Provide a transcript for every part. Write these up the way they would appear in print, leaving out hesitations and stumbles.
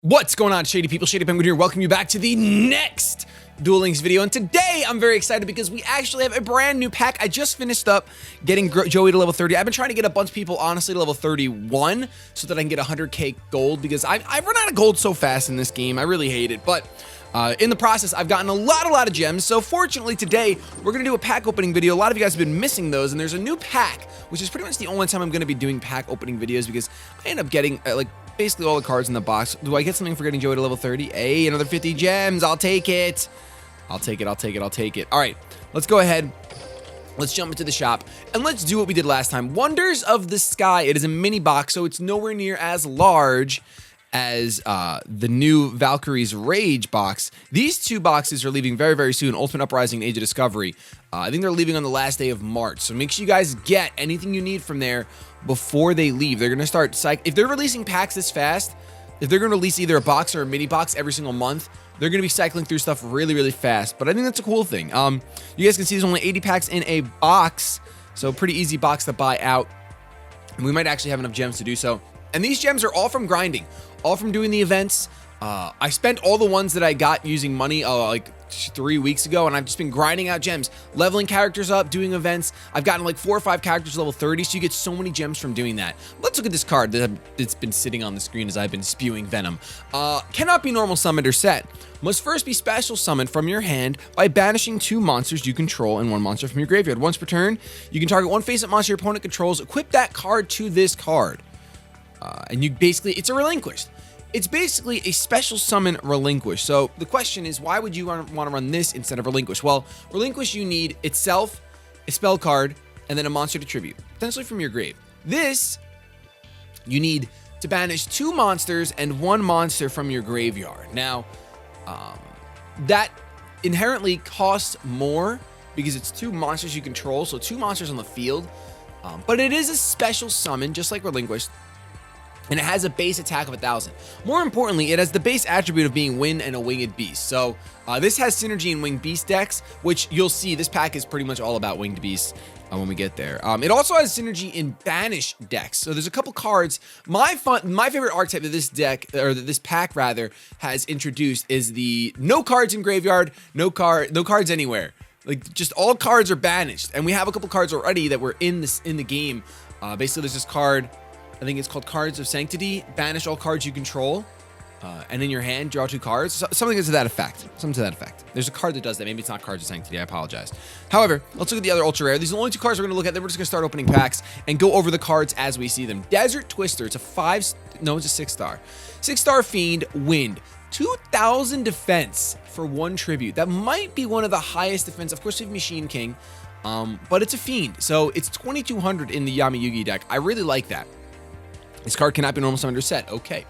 What's going on, Shady people? ShadyPenguinn here. Welcome you back to the next Duel Links video. And today I'm very excited because we actually have a brand new pack. I just finished up getting Joey to level 30. I've been trying to get a bunch of people, honestly, to level 31 so that I can get 100k gold because I've run out of gold so fast in this game. I really hate it. But in the process, I've gotten a lot of gems. So fortunately today, we're going to do a pack opening video. A lot of you guys have been missing those. And there's a new pack, which is pretty much the only time I'm going to be doing pack opening videos because I end up getting basically all the cards in the box. Do I get something for getting Joey to level 30? Hey, another 50 gems. I'll take it. I'll take it. All right, let's go ahead. Let's jump into the shop and let's do what we did last time. Wonders of the Sky. It is a mini box, so it's nowhere near as large as the new Valkyrie's Rage box. These two boxes are leaving very soon. Ultimate Uprising and Age of Discovery. I think they're leaving on the last day of March. So make sure you guys get anything you need from there before they leave. They're going to start, if they're releasing packs this fast, if they're going to release either a box or a mini box every single month, they're going to be cycling through stuff really fast. But I think that's a cool thing. You guys can see there's only 80 packs in a box. So pretty easy box to buy out. And we might actually have enough gems to do so. And these gems are all from grinding, all from doing the events. I spent all the ones that I got using money like 3 weeks ago, and I've just been grinding out gems, leveling characters up, doing events. I've gotten like 4 or 5 characters level 30, so you get so many gems from doing that. Let's look at this card that's been sitting on the screen as I've been spewing venom. Cannot be normal summoned or set. Must first be special summoned from your hand by banishing 2 monsters you control and 1 monster from your graveyard. Once per turn, you can target 1 face-up monster your opponent controls, equip that card to this card. And you basically, it's a relinquished. It's basically a special summon relinquish. So the question is, why would you want to run this instead of relinquish? Well, relinquish, you need itself, a spell card, and then a monster to tribute, potentially from your grave. This, you need to banish 2 monsters and 1 monster from your graveyard. Now, that inherently costs more because it's 2 monsters you control, so 2 monsters on the field. But it is a special summon, just like relinquished. And it has a base attack of 1,000. More importantly, it has the base attribute of being wind and a winged beast. So this has synergy in winged beast decks, which you'll see this pack is pretty much all about winged beasts when we get there. It also has synergy in banish decks. So there's a couple cards. My favorite archetype that this deck, or that this pack rather, has introduced is the no cards in graveyard, no cards anywhere. Like just all cards are banished. And we have a couple cards already that were in the game. Basically, there's this card. I think it's called Cards of Sanctity. Banish all cards you control, and in your hand, draw 2 cards. Something to that effect. There's a card that does that. Maybe it's not Cards of Sanctity. I apologize. However, let's look at the other ultra rare. These are the only 2 cards we're going to look at. Then we're just going to start opening packs and go over the cards as we see them. Desert Twister. It's a 6-star. 6-star Fiend. Wind. 2,000 defense for 1 tribute. That might be one of the highest defense. Of course, we have Machine King, but it's a Fiend. So it's 2,200 in the YuGiOh deck. I really like that. This card cannot be normal summoned or set. Okay.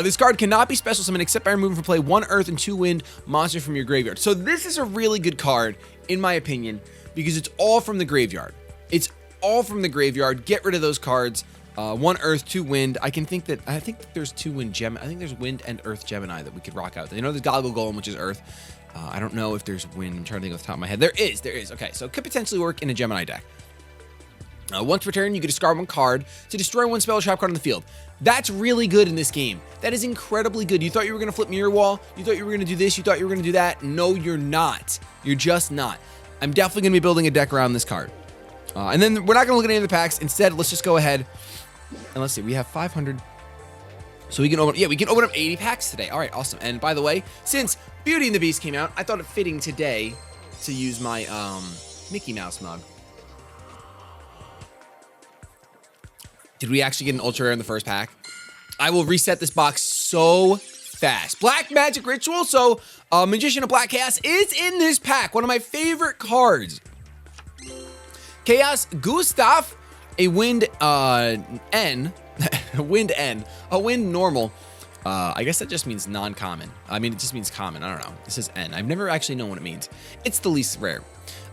This card cannot be special summoned except by removing from play 1 earth and 2 wind monster from your graveyard. So this is a really good card, in my opinion, because it's all from the graveyard. It's all from the graveyard. Get rid of those cards. 1 earth, 2 wind. I think there's 2 wind gem. I think there's wind and earth Gemini that we could rock out. You know, there's Goggle Golem, which is earth. I don't know if there's wind. I'm trying to think off the top of my head. There is. Okay, so it could potentially work in a Gemini deck. Once per turn, you can discard 1 card to destroy 1 spell or trap card on the field. That's really good in this game. That is incredibly good. You thought you were going to flip Mirror Wall. You thought you were going to do this. You thought you were going to do that. No, you're not. You're just not. I'm definitely going to be building a deck around this card. And then we're not going to look at any of the packs. Instead, let's just go ahead and let's see. We have 500. So we can open up 80 packs today. All right, awesome. And by the way, since Beauty and the Beast came out, I thought it fitting today to use my Mickey Mouse mug. Did we actually get an ultra rare in the first pack? I will reset this box so fast. Black Magic Ritual. So Magician of Black Chaos is in this pack. One of my favorite cards. Chaos Gustav, a wind N, a wind N, a wind normal. I guess that just means non-common. I mean, it just means common. I don't know. It says N. I've never actually known what it means. It's the least rare.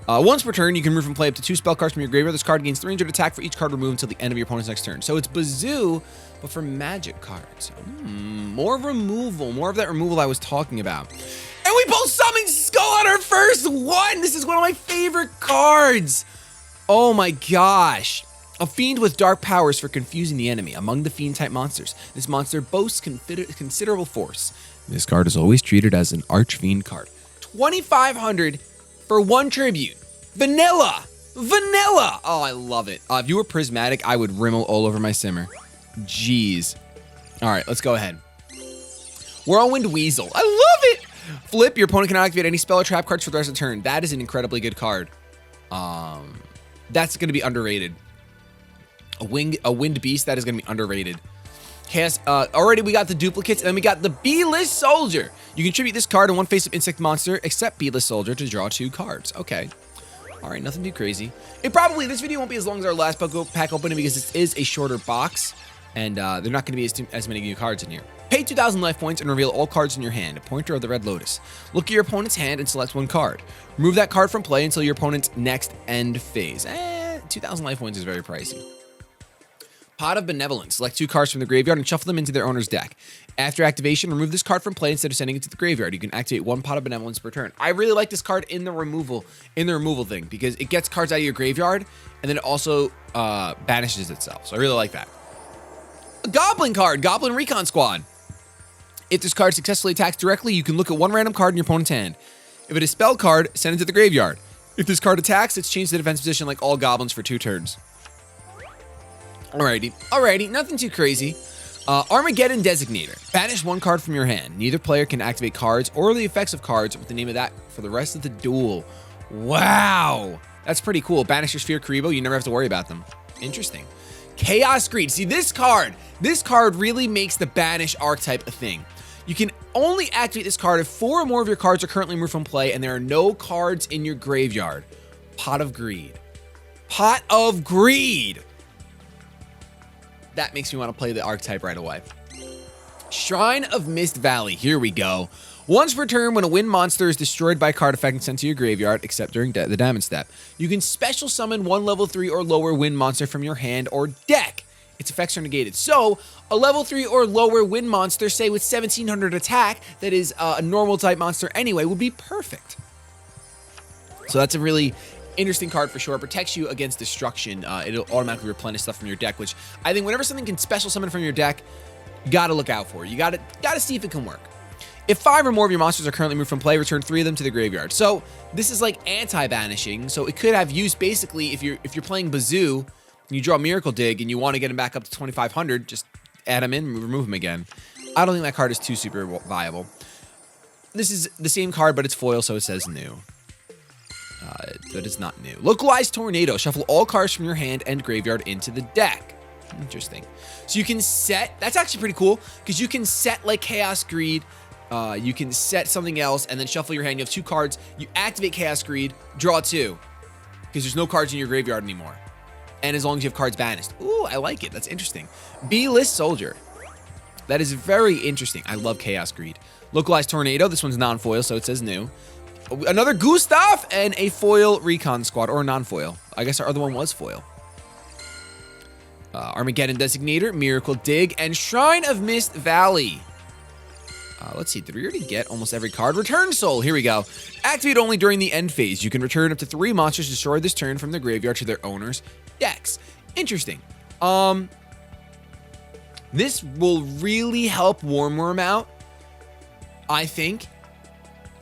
Once per turn, you can remove from play up to 2 spell cards from your graveyard. This card gains 300 attack for each card removed until the end of your opponent's next turn. So it's Bazoo, but for magic cards. More removal. More of that removal I was talking about. And we both summoned Skull on our first one. This is one of my favorite cards. Oh my gosh. A fiend with dark powers for confusing the enemy. Among the fiend-type monsters, this monster boasts considerable force. This card is always treated as an arch-fiend card. 2,500 for 1 tribute. Vanilla! Vanilla! Oh, I love it. If you were prismatic, I would rimmel all over my simmer. Jeez. All right, let's go ahead. Whirlwind Weasel. I love it! Flip, your opponent cannot activate any spell or trap cards for the rest of the turn. That is an incredibly good card. That's going to be underrated. A winged beast, that is going to be underrated. Already we got the duplicates, and then we got the B-list soldier. You can tribute this card in one face of insect monster, except B-list soldier, to draw 2 cards. Okay. All right, nothing too crazy. This video won't be as long as our last pack opening because this is a shorter box, and there are not going to be as many new cards in here. Pay 2,000 life points and reveal all cards in your hand. A pointer of the Red Lotus. Look at your opponent's hand and select 1 card. Remove that card from play until your opponent's next end phase. 2,000 life points is very pricey. Pot of Benevolence. Select 2 cards from the graveyard and shuffle them into their owner's deck. After activation, remove this card from play instead of sending it to the graveyard. You can activate 1 Pot of Benevolence per turn. I really like this card in the removal thing because it gets cards out of your graveyard and then it also banishes itself. So I really like that. A Goblin card, Goblin Recon Squad. If this card successfully attacks directly, you can look at 1 random card in your opponent's hand. If it is spell card, send it to the graveyard. If this card attacks, it's changed to the defense position like all goblins for 2 turns. Alrighty, nothing too crazy. Armageddon Designator. Banish 1 card from your hand. Neither player can activate cards or the effects of cards with the name of that for the rest of the duel. Wow, that's pretty cool. Banish your Sphere Karibo, you never have to worry about them. Interesting. Chaos Greed. See, this card really makes the Banish archetype a thing. You can only activate this card if 4 or more of your cards are currently removed from play and there are no cards in your graveyard. Pot of Greed. Pot of Greed. That makes me want to play the archetype right away. Shrine of Mist Valley. Here we go. Once per turn, when a wind monster is destroyed by a card effect and sent to your graveyard, except during the damage step, you can special summon 1 level 3 or lower wind monster from your hand or deck. Its effects are negated. So, a level 3 or lower wind monster, say with 1700 attack, that is a normal type monster anyway, would be perfect. So that's a really interesting card for sure. It protects you against destruction. It'll automatically replenish stuff from your deck, which I think whenever something can special summon from your deck, you gotta look out for. You gotta see if it can work. If 5 or more of your monsters are currently moved from play, return 3 of them to the graveyard. So this is like anti-banishing. So it could have use basically if you're playing Bazoo and you draw Miracle Dig and you want to get him back up to 2,500, just add him in, remove him again. I don't think that card is too super viable. This is the same card, but it's foil, so it says new. But it's not new. Localized Tornado. Shuffle all cards from your hand and graveyard into the deck. Interesting. So you can set, that's actually pretty cool, because you can set like Chaos Greed, you can set something else, and then shuffle your hand. You have 2 cards. You activate Chaos Greed, draw 2, because there's no cards in your graveyard anymore. And as long as you have cards banished. Ooh, I like it. That's interesting. B-list Soldier. That is very interesting. I love Chaos Greed. Localized Tornado. This one's non-foil, so it says new. Another Gustav and a foil Recon Squad, or a non-foil. I guess our other one was foil. Armageddon Designator, Miracle Dig, and Shrine of Mist Valley. Let's see, did we already get almost every card? Return Soul, here we go. Activate only during the end phase. You can return up to 3 monsters destroyed this turn from the graveyard to their owners' decks. Interesting. This will really help Worm out, I think.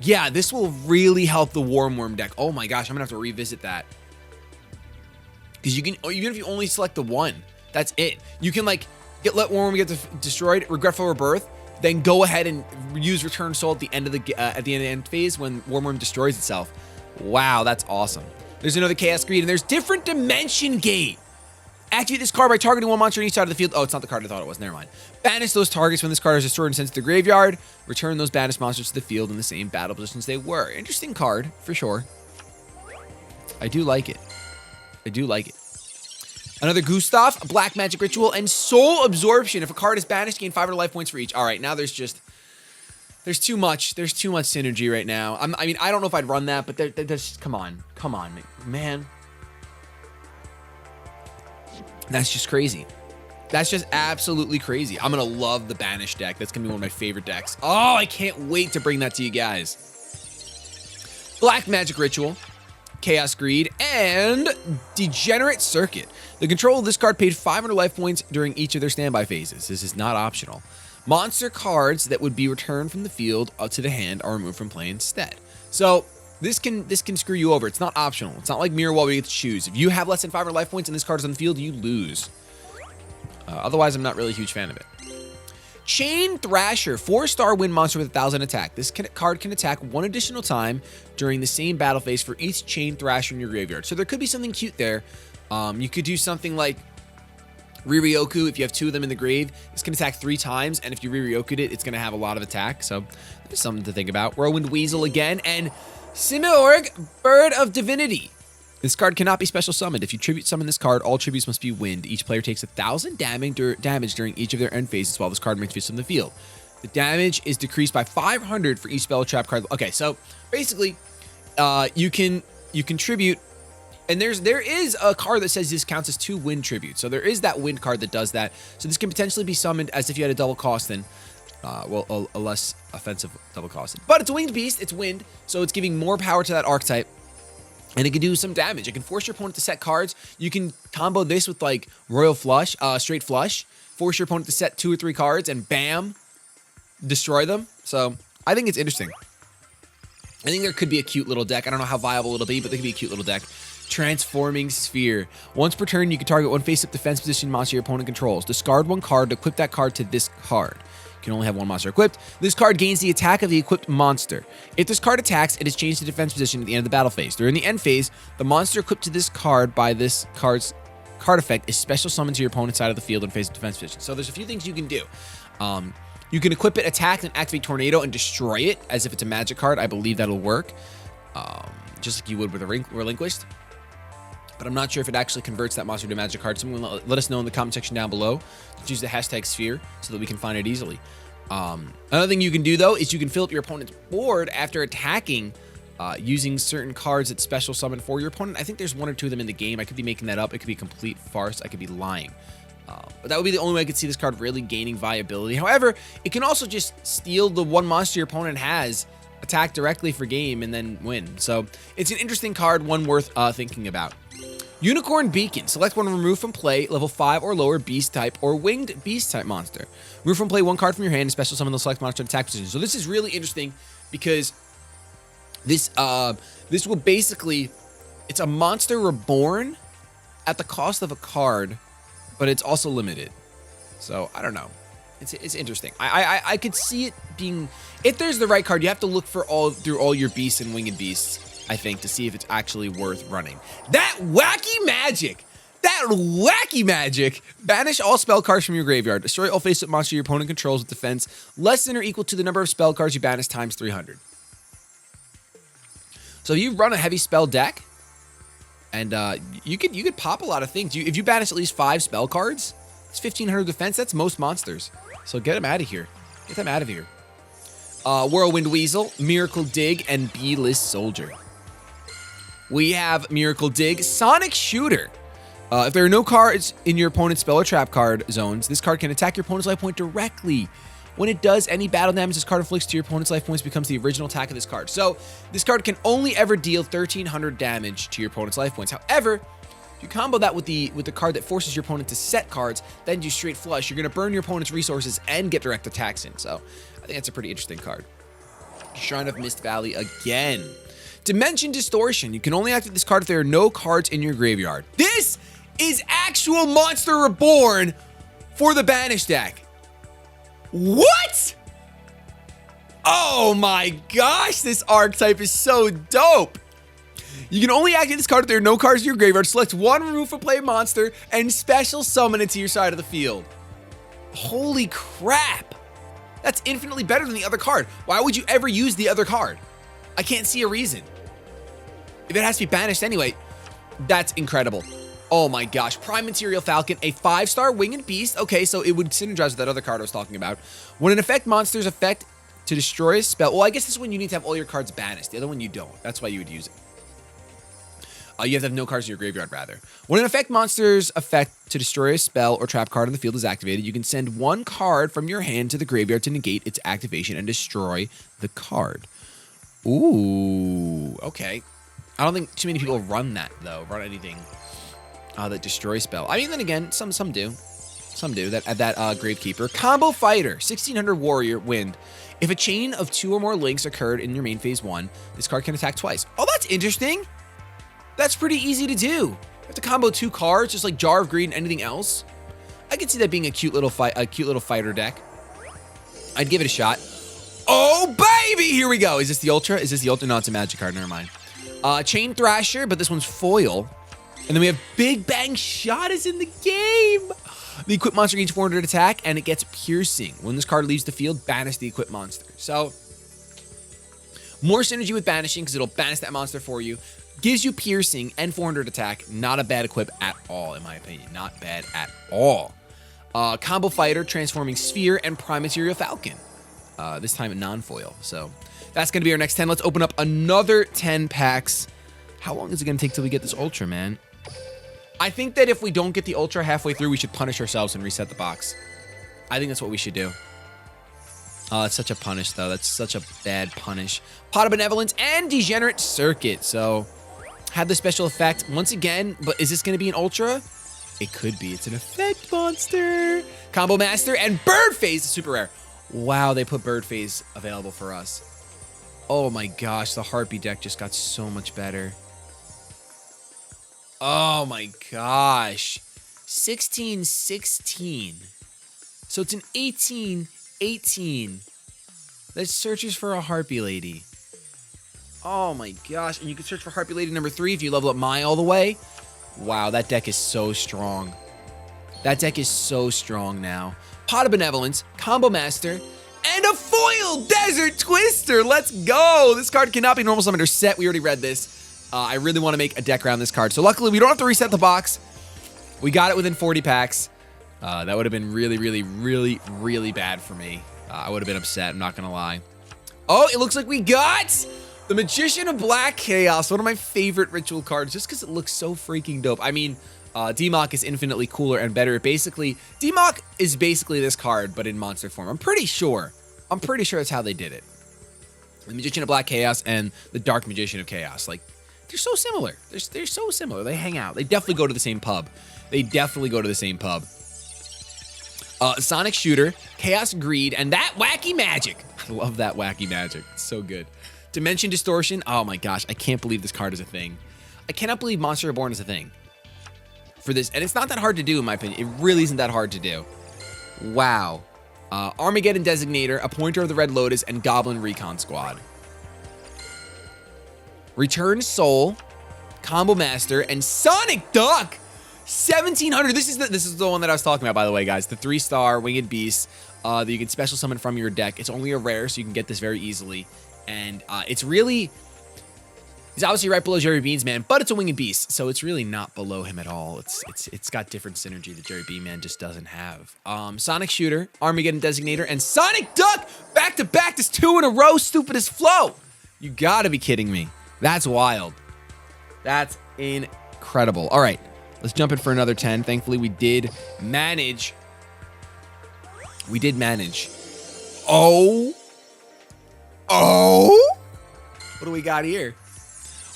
Yeah, this will really help the Worm deck. Oh my gosh, I'm gonna have to revisit that. Because you can, even if you only select the 1, that's it. You can like let Worm get destroyed, Regretful Rebirth, then go ahead and use Return Soul at the end of the end phase when Worm destroys itself. Wow, that's awesome. There's another Chaos Greed, and there's Different Dimension Gate. Activate this card by targeting 1 monster on each side of the field. Oh, it's not the card I thought it was. Never mind. Banish those targets when this card is destroyed and sent to the graveyard. Return those banished monsters to the field in the same battle positions they were. Interesting card, for sure. I do like it. I do like it. Another Gustav, Black Magic Ritual, and Soul Absorption. If a card is banished, gain 500 life points for each. All right, now there's too much. There's too much synergy right now. I mean, I don't know if I'd run that, but there's come on, man. That's just crazy. That's just absolutely crazy. I'm going to love the Banish deck. That's going to be one of my favorite decks. Oh, I can't wait to bring that to you guys. Black Magic Ritual. Chaos Greed, and Degenerate Circuit. The control of this card paid 500 life points during each of their standby phases. This is not optional. Monster cards that would be returned from the field up to the hand are removed from play instead. So this can screw you over. It's not optional. It's not like Mirror Wall where you get to choose. If you have less than 500 life points and this card is on the field, you lose. Otherwise, I'm not really a huge fan of it. Chain Thrasher, 4-star wind monster with 1,000 attack. This card can attack one additional time during the same battle phase for each Chain Thrasher in your graveyard. So there could be something cute there. You could do something like Riryoku. If you have 2 of them in the grave, this can attack 3 times, and if you Riryoku'd it, it's going to have a lot of attack. So there's something to think about. Whirlwind Weasel again, and Simiorg, Bird of Divinity. This card cannot be special summoned. If you tribute summon this card, all tributes must be wind. Each player takes 1,000 damage during each of their end phases while this card remains visible in the field. The damage is decreased by 500 for each spell trap card. Okay, so basically, you can tribute, and there is a card that says this counts as 2 wind tributes. So there is that wind card that does that. So this can potentially be summoned as if you had a double cost and a less offensive double cost. But it's a winged beast. It's wind, so it's giving more power to that archetype. And it can do some damage. It can force your opponent to set cards. You can combo this with like Royal Flush, Straight Flush. Force your opponent to set 2 or 3 cards and bam, destroy them. So I think it's interesting. I think there could be a cute little deck. I don't know how viable it'll be, but there could be a cute little deck. Transforming Sphere. Once per turn, you can target one face-up defense position monster your opponent controls. Discard 1 card to equip that card to this card. You can only have 1 monster equipped. This card gains the attack of the equipped monster. If this card attacks, it is changed to defense position at the end of the battle phase. During the end phase, the monster equipped to this card by this card's card effect is special summoned to your opponent's side of the field and face defense position. So there's a few things you can do. You can equip it, attack, and activate Tornado and destroy it as if it's a magic card. I believe that'll work, just like you would with a Relinquished. But I'm not sure if it actually converts that monster to a magic card. Someone let us know in the comment section down below. Just use the hashtag Sphere so that we can find it easily. Another thing you can do, though, is you can fill up your opponent's board after attacking using certain cards that special summon for your opponent. I think there's 1 or 2 of them in the game. I could be making that up. It could be a complete farce. I could be lying. But that would be the only way I could see this card really gaining viability. However, it can also just steal the 1 monster your opponent has, attack directly for game, and then win. So it's an interesting card, one worth thinking about. Unicorn Beacon. Select one removed from play, level 5 or lower beast type or winged beast type monster. Remove from play 1 card from your hand and special summon the select monster attack position. So this is really interesting because this will basically, it's a monster reborn at the cost of a card, but it's also limited. So I don't know. It's interesting. I could see it being, if there's the right card, you have to look for through all your beasts and winged beasts, I think, to see if it's actually worth running. That wacky magic! Banish all spell cards from your graveyard. Destroy all face-up monster your opponent controls with defense less than or equal to the number of spell cards you banish times 300. So you run a heavy spell deck, and you could pop a lot of things. If you banish at least 5 spell cards, it's 1,500 defense. That's most monsters. So get them out of here. Get them out of here. Whirlwind Weasel, Miracle Dig, and B-List Soldier. We have Miracle Dig, Sonic Shooter. If there are no cards in your opponent's spell or trap card zones, this card can attack your opponent's life point directly. When it does, any battle damage this card inflicts to your opponent's life points becomes the original attack of this card. So this card can only ever deal 1,300 damage to your opponent's life points. However, if you combo that with the card that forces your opponent to set cards, then do straight flush, you're going to burn your opponent's resources and get direct attacks in. So I think that's a pretty interesting card. Shrine of Mist Valley again. Dimension Distortion. You can only activate this card if there are no cards in your graveyard. This is actual Monster Reborn for the Banish deck. What? Oh my gosh, this archetype is so dope. You can only activate this card if there are no cards in your graveyard. Select 1 remove from play monster and special summon it to your side of the field. Holy crap. That's infinitely better than the other card. Why would you ever use the other card? I can't see a reason. If it has to be banished anyway, that's incredible. Oh my gosh. Prime Material Falcon, a 5-star winged beast. Okay, so it would synergize with that other card I was talking about. When an effect monster's effect to destroy a spell. Well, I guess this one you need to have all your cards banished. The other one you don't. That's why you would use it. You have to have no cards in your graveyard, rather. When an effect monster's effect to destroy a spell or trap card on the field is activated, you can send 1 card from your hand to the graveyard to negate its activation and destroy the card. Ooh, okay. I don't think too many people run that, though. Run anything that destroy spell. I mean, then again, some do. Some do. That Gravekeeper. Combo Fighter. 1600 Warrior. Wind. If a chain of 2 or more links occurred in your main phase 1, this card can attack twice. Oh, that's interesting. That's pretty easy to do. You have to combo 2 cards, just like Jar of Greed and anything else. I could see that being a cute little fighter deck. I'd give it a shot. Oh, baby! Here we go. Is this the Ultra? Is this the Ultra? No, it's a magic card. Never mind. Chain Thrasher, but this one's foil. And then we have Big Bang Shot is in the game. The equipped monster gains 400 attack, and it gets piercing. When this card leaves the field, banish the equipped monster. So, more synergy with banishing, because it'll banish that monster for you. Gives you piercing and 400 attack. Not a bad equip at all, in my opinion. Not bad at all. Combo Fighter, Transforming Sphere, and Prime Material Falcon. This time non-foil. So, that's going to be our next 10. Let's open up another 10 packs. How long is it going to take till we get this Ultra, man? I think that if we don't get the Ultra halfway through, we should punish ourselves and reset the box. I think that's what we should do. It's such a punish, though. That's such a bad punish. Pot of Benevolence and Degenerate Circuit. So, had the special effect once again, but is this going to be an Ultra? It could be. It's an effect monster. Combo Master and Bird Phase, super rare. Wow, they put Bird Phase available for us. Oh my gosh, the Heartbeat deck just got so much better. Oh my gosh. 16-16. So it's an 18-18 that searches for a Harpy Lady. Oh my gosh. And you can search for Harpy Lady number 3 if you level up Mai all the way. Wow, that deck is so strong. That deck is so strong now. Pot of Benevolence, Combo Master, and a foil Desert Twister. Let's go. This card cannot be normal summon or set. We already read this. I really want to make a deck around this card. So luckily, we don't have to reset the box. We got it within 40 packs. That would have been really, really, really, really bad for me. I would have been upset. I'm not going to lie. Oh, it looks like we got the Magician of Black Chaos. One of my favorite ritual cards just because it looks so freaking dope. I mean, D-Mock is infinitely cooler and better. D-Mock is basically this card, but in monster form. I'm pretty sure that's how they did it. The Magician of Black Chaos and the Dark Magician of Chaos. Like, they're so similar. They're so similar. They hang out. They definitely go to the same pub. Sonic Shooter, Chaos Greed, and that Wacky Magic. I love that Wacky Magic. It's so good. Dimension Distortion. Oh my gosh. I can't believe this card is a thing. I cannot believe Monster Reborn is a thing. For this, and it's not that hard to do in my opinion. It really isn't that hard to do. Wow. Armageddon Designator, Appointer of the Red Lotus, and Goblin Recon Squad. Return Soul, Combo Master, and Sonic Duck. 1700. This is the one that I was talking about, by the way, guys. The 3-star Winged Beast that you can special summon from your deck. It's only a rare, so you can get this very easily. And it's obviously right below Jerry Beans Man, but it's a Winged Beast, so it's really not below him at all. It's got different synergy that Jerry Bean Man just doesn't have. Sonic Shooter, Armageddon Designator, and Sonic Duck back to back. This 2 in a row. Stupidest flow. You gotta be kidding me. That's wild. That's incredible. All right, let's jump in for another 10. Thankfully, we did manage. Oh. What do we got here?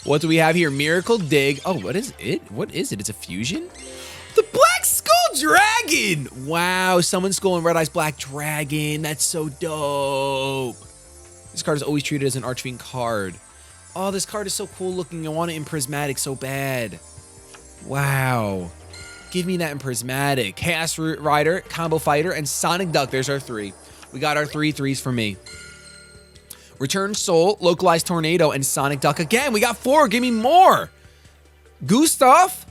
What do we have here? Miracle Dig. Oh, what is it? It's a fusion? The Black Skull Dragon. Wow, Summon Skull and Red Eyes Black Dragon. That's so dope. This card is always treated as an Archfiend card. Oh, this card is so cool looking. I want it in Prismatic so bad. Wow. Give me that in Prismatic. Chaos Rider, Combo Fighter, and Sonic Duck. There's our 3. We got our 3 threes for me. Return Soul, Localized Tornado, and Sonic Duck again. We got 4. Give me more. Gustav,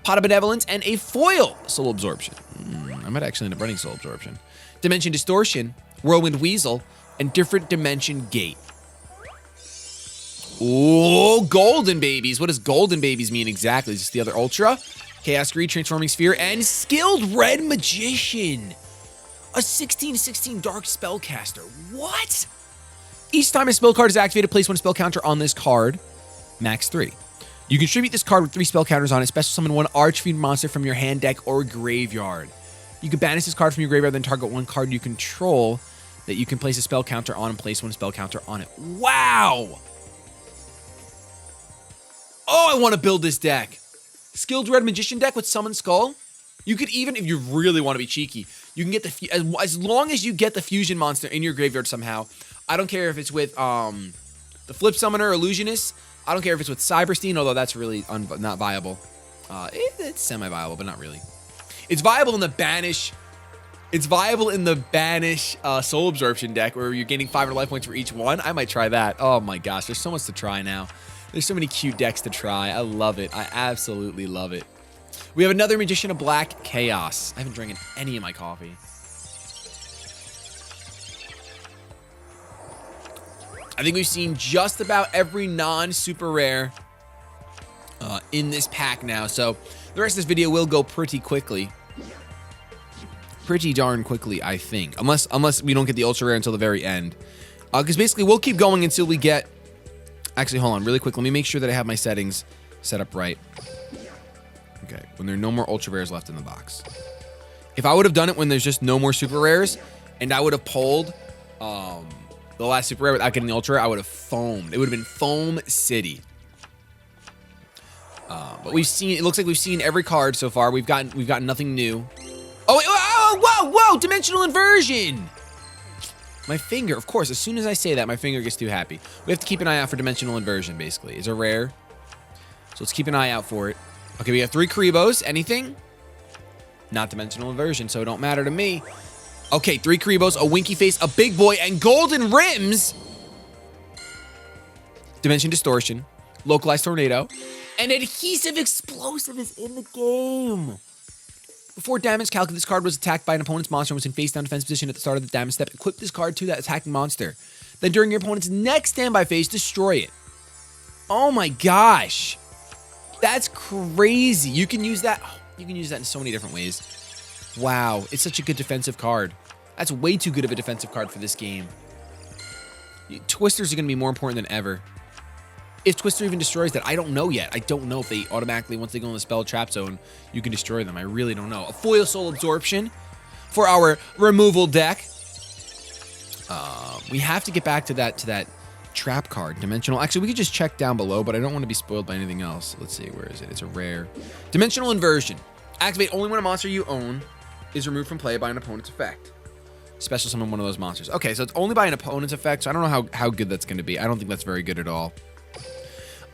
Pot of Benevolence, and a foil Soul Absorption. I might actually end up running Soul Absorption. Dimension Distortion, Whirlwind Weasel, and Different Dimension Gate. Oh, Golden Babies. What does Golden Babies mean exactly? Is this the other Ultra? Chaos Greed, Transforming Sphere, and Skilled Red Magician. A 16/16 Dark Spellcaster. What? Each time a spell card is activated, place 1 spell counter on this card. Max 3. You can distribute this card with 3 spell counters on it. Special summon 1 Archfiend monster from your hand, deck, or graveyard. You can banish this card from your graveyard, then target 1 card you control that you can place a spell counter on and place 1 spell counter on it. Wow! Oh, I want to build this deck. Skilled Red Magician deck with Summon Skull. You could even, if you really want to be cheeky, you can get the, as long as you get the Fusion monster in your graveyard somehow. I don't care if it's with the Flip Summoner Illusionist. I don't care if it's with Cyberstein, although that's really not viable. It's semi-viable, but not really. It's viable in the Banish. It's viable in the Banish Soul Absorption deck where you're gaining 500 life points for each one. I might try that. Oh my gosh, there's so much to try now. There's so many cute decks to try. I love it. I absolutely love it. We have another Magician of Black Chaos. I haven't drank any of my coffee. I think we've seen just about every non-super rare in this pack now. So the rest of this video will go pretty quickly. Pretty darn quickly, I think. Unless we don't get the ultra rare until the very end. Because basically we'll keep going until we get... Actually, hold on really quick. Let me make sure that I have my settings set up right. Okay, when there are no more ultra rares left in the box. If I would have done it when there's just no more super rares, and I would have pulled the last super rare without getting the ultra rare, I would have foamed. It would have been Foam City. But we've seen, it looks like we've seen every card so far. We've gotten nothing new. Oh, wait, whoa, Dimensional Inversion! My finger, of course, as soon as I say that, my finger gets too happy. We have to keep an eye out for Dimensional Inversion, basically. It's a rare. So let's keep an eye out for it. Okay, we have 3 Kribos. Anything? Not Dimensional Inversion, so it don't matter to me. Okay, 3 Kribos, a Winky Face, a Big Boy, and Golden Rims. Dimension Distortion, Localized Tornado, and Adhesive Explosive is in the game. Before damage, calculate this card was attacked by an opponent's monster and was in face-down defense position at the start of the damage step. Equip this card to that attacking monster. Then during your opponent's next standby phase, destroy it. Oh my gosh. That's crazy. You can use that. You can use that in so many different ways. Wow. It's such a good defensive card. That's way too good of a defensive card for this game. Twisters are going to be more important than ever. If Twister even destroys that, I don't know yet. I don't know if they automatically, once they go in the spell trap zone, you can destroy them. I really don't know. A Foil Soul Absorption for our removal deck. We have to get back to that trap card. Dimensional. Actually, we could just check down below, but I don't want to be spoiled by anything else. Let's see. Where is it? It's a rare. Dimensional Inversion. Activate only when a monster you own is removed from play by an opponent's effect. Special summon one of those monsters. Okay, so it's only by an opponent's effect, so I don't know how good that's going to be. I don't think that's very good at all.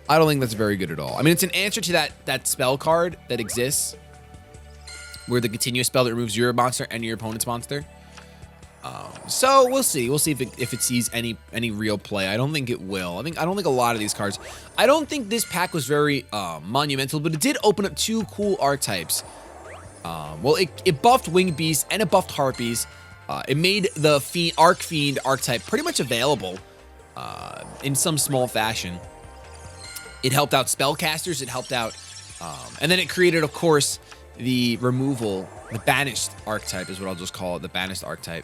I don't think that's very good at all. I mean, it's an answer to that spell card that exists, where the continuous spell that removes your monster and your opponent's monster. So we'll see. We'll see if it sees any real play. I don't think it will. I don't think a lot of these cards. I don't think this pack was very monumental, but it did open up 2 cool archetypes. Well, it buffed Winged Beast and it buffed Harpies. It made the Arc Fiend archetype pretty much available in some small fashion. It helped out spellcasters. It helped out, and then it created, of course, the removal, the Banished archetype is what I'll just call it, the Banished archetype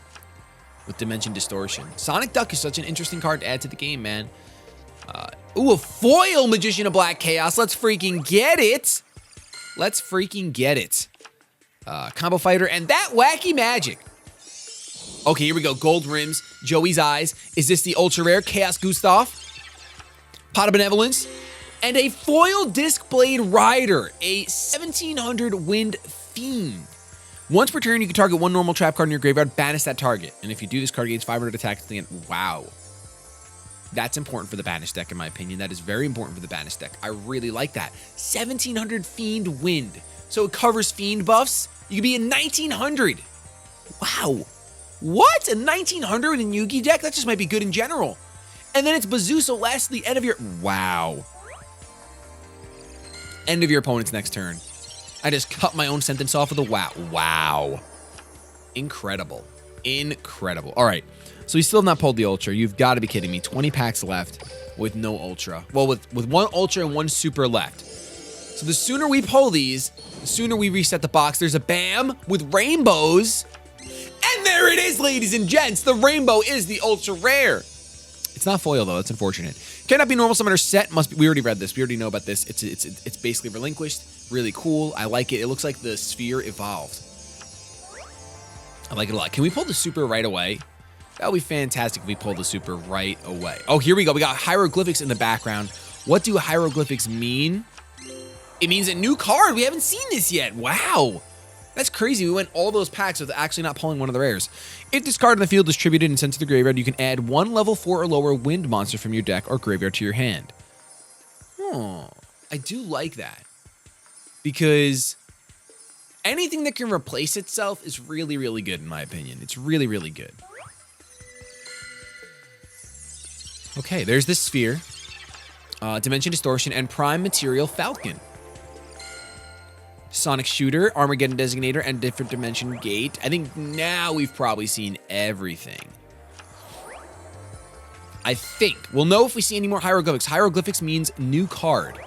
with Dimension Distortion. Sonic Duck is such an interesting card to add to the game, man. Ooh, a foil Magician of Black Chaos. Let's freaking get it. Let's freaking get it. Combo Fighter and that Wacky Magic. Okay, here we go. Gold Rims, Joey's Eyes. Is this the ultra rare Chaos Gustav? Pot of Benevolence. And a foil Disc Blade Rider, a 1700 Wind Fiend. Once per turn, you can target 1 normal trap card in your graveyard, banish that target. And if you do, this card gains 500 attack at the end. Wow. That's important for the Banish deck, in my opinion. That is very important for the Banish deck. I really like that. 1700 Fiend Wind. So it covers Fiend buffs. You could be in 1900. Wow. What? A 1900 in Yugi deck? That just might be good in general. And then it's Bazoo, so lasts the end of your... Wow. End of your opponent's next turn. I just cut my own sentence off with a wow. Wow. Incredible. Incredible. All right. So we still have not pulled the Ultra. You've got to be kidding me. 20 packs left with no Ultra. Well, with 1 Ultra and 1 Super left. So the sooner we pull these, the sooner we reset the box. There's a BAM with rainbows. And there it is, ladies and gents. The rainbow is the Ultra Rare. It's not foil, though. That's unfortunate. Cannot be normal summoner set. Must be. We already read this. We already know about this. It's basically relinquished. Really cool. I like it. It looks like the sphere evolved. I like it a lot. Can we pull the super right away? That would be fantastic if we pull the super right away. Oh, here we go. We got hieroglyphics in the background. What do hieroglyphics mean? It means a new card. We haven't seen this yet. Wow. That's crazy. We went all those packs with actually not pulling one of the rares. If this card in the field is distributed and sent to the graveyard, you can add 1 level 4 or lower wind monster from your deck or graveyard to your hand. Oh, I do like that. Because anything that can replace itself is really, really good in my opinion. It's really, really good. Okay, there's this sphere. Dimension Distortion and Prime Material Falcon. Sonic Shooter, Armageddon Designator, and Different Dimension Gate. I think now we've probably seen everything. I think. We'll know if we see any more hieroglyphics. Hieroglyphics means new card.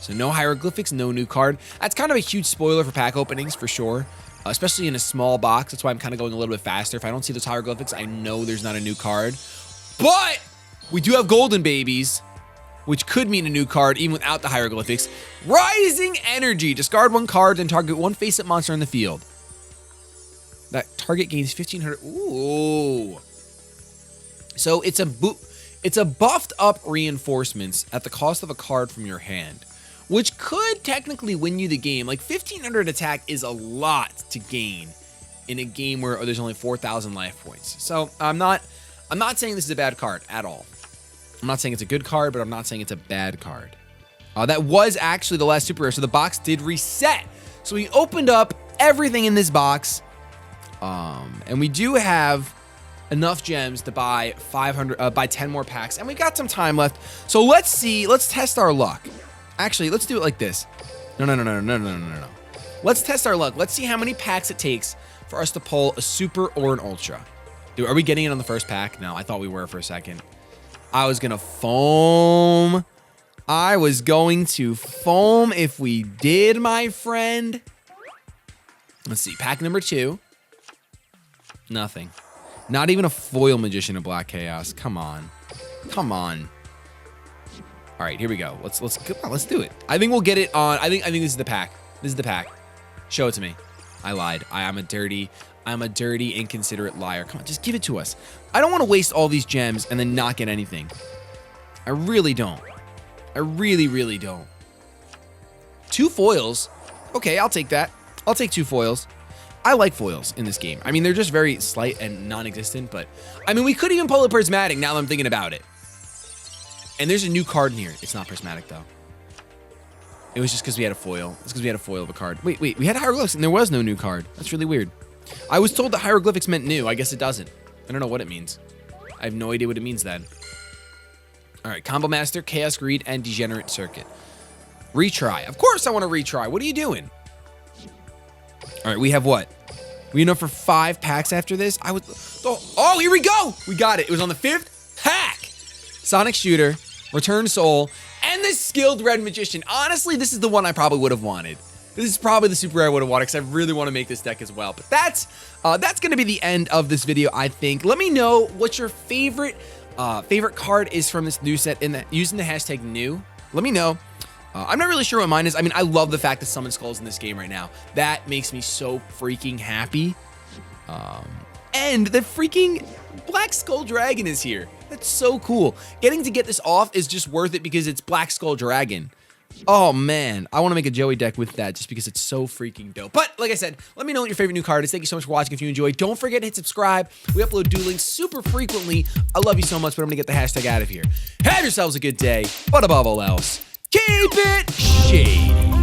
So no hieroglyphics, no new card. That's kind of a huge spoiler for pack openings for sure. Especially in a small box. That's why I'm kind of going a little bit faster. If I don't see those hieroglyphics, I know there's not a new card. But we do have golden babies, which could mean a new card even without the hieroglyphics. Rising Energy. Discard 1 card and target 1 face-up monster in the field. That target gains 1,500. Ooh. So it's a buffed up reinforcements at the cost of a card from your hand, which could technically win you the game. Like 1,500 attack is a lot to gain in a game where there's only 4,000 life points. So I'm not saying this is a bad card at all. I'm not saying it's a good card, but I'm not saying it's a bad card. That was actually the last super rare, so the box did reset. So we opened up everything in this box, and we do have enough gems to buy 10 more packs, and we got some time left. So let's see. Let's test our luck. Actually, let's do it like this. No. Let's test our luck. Let's see how many packs it takes for us to pull a super or an ultra. Dude, are we getting it on the first pack? No, I thought we were for a second. I was gonna foam. I was going to foam if we did, my friend. Let's see, pack number 2. Nothing. Not even a foil Magician of Black Chaos. Come on. Come on. All right, here we go. Let's come on, let's do it. I think we'll get it on. I think this is the pack. This is the pack. Show it to me. I lied. I'm a dirty, inconsiderate liar. Come on, just give it to us. I don't want to waste all these gems and then not get anything. I really don't. I really, really don't. 2 foils. Okay, I'll take that. I'll take 2 foils. I like foils in this game. I mean, they're just very slight and non-existent, but I mean, we could even pull a prismatic now that I'm thinking about it. And there's a new card in here. It's not prismatic though. It was just because we had a foil. It's because we had a foil of a card. Wait, we had hieroglyphics and there was no new card. That's really weird. I was told that hieroglyphics meant new. I guess it doesn't. I don't know what it means. I have no idea what it means then. All right, Combo Master, Chaos Greed, and Degenerate Circuit. Retry. Of course I want to retry. What are you doing? All right, we have what? We enough for 5 packs after this? Oh, here we go. We got it. It was on the 5th pack. Sonic Shooter, Return Soul, and the Skilled Red Magician. Honestly, this is the one I probably would have wanted. This is probably the super rare I would have wanted because I really want to make this deck as well. But that's going to be the end of this video, I think. Let me know what your favorite card is from this new set using the hashtag new. Let me know. I'm not really sure what mine is. I mean, I love the fact that Summon Skull's in this game right now. That makes me so freaking happy. And the freaking Black Skull Dragon is here. That's so cool. Getting to get this off is just worth it because it's Black Skull Dragon. Oh man, I want to make a Joey deck with that just because it's so freaking dope. But like I said, let me know what your favorite new card is. Thank you so much for watching. If you enjoyed, don't forget to hit subscribe. We upload Duel Links super frequently. I love you so much, but I'm going to get the hashtag out of here. Have yourselves a good day, but above all else, keep it shady.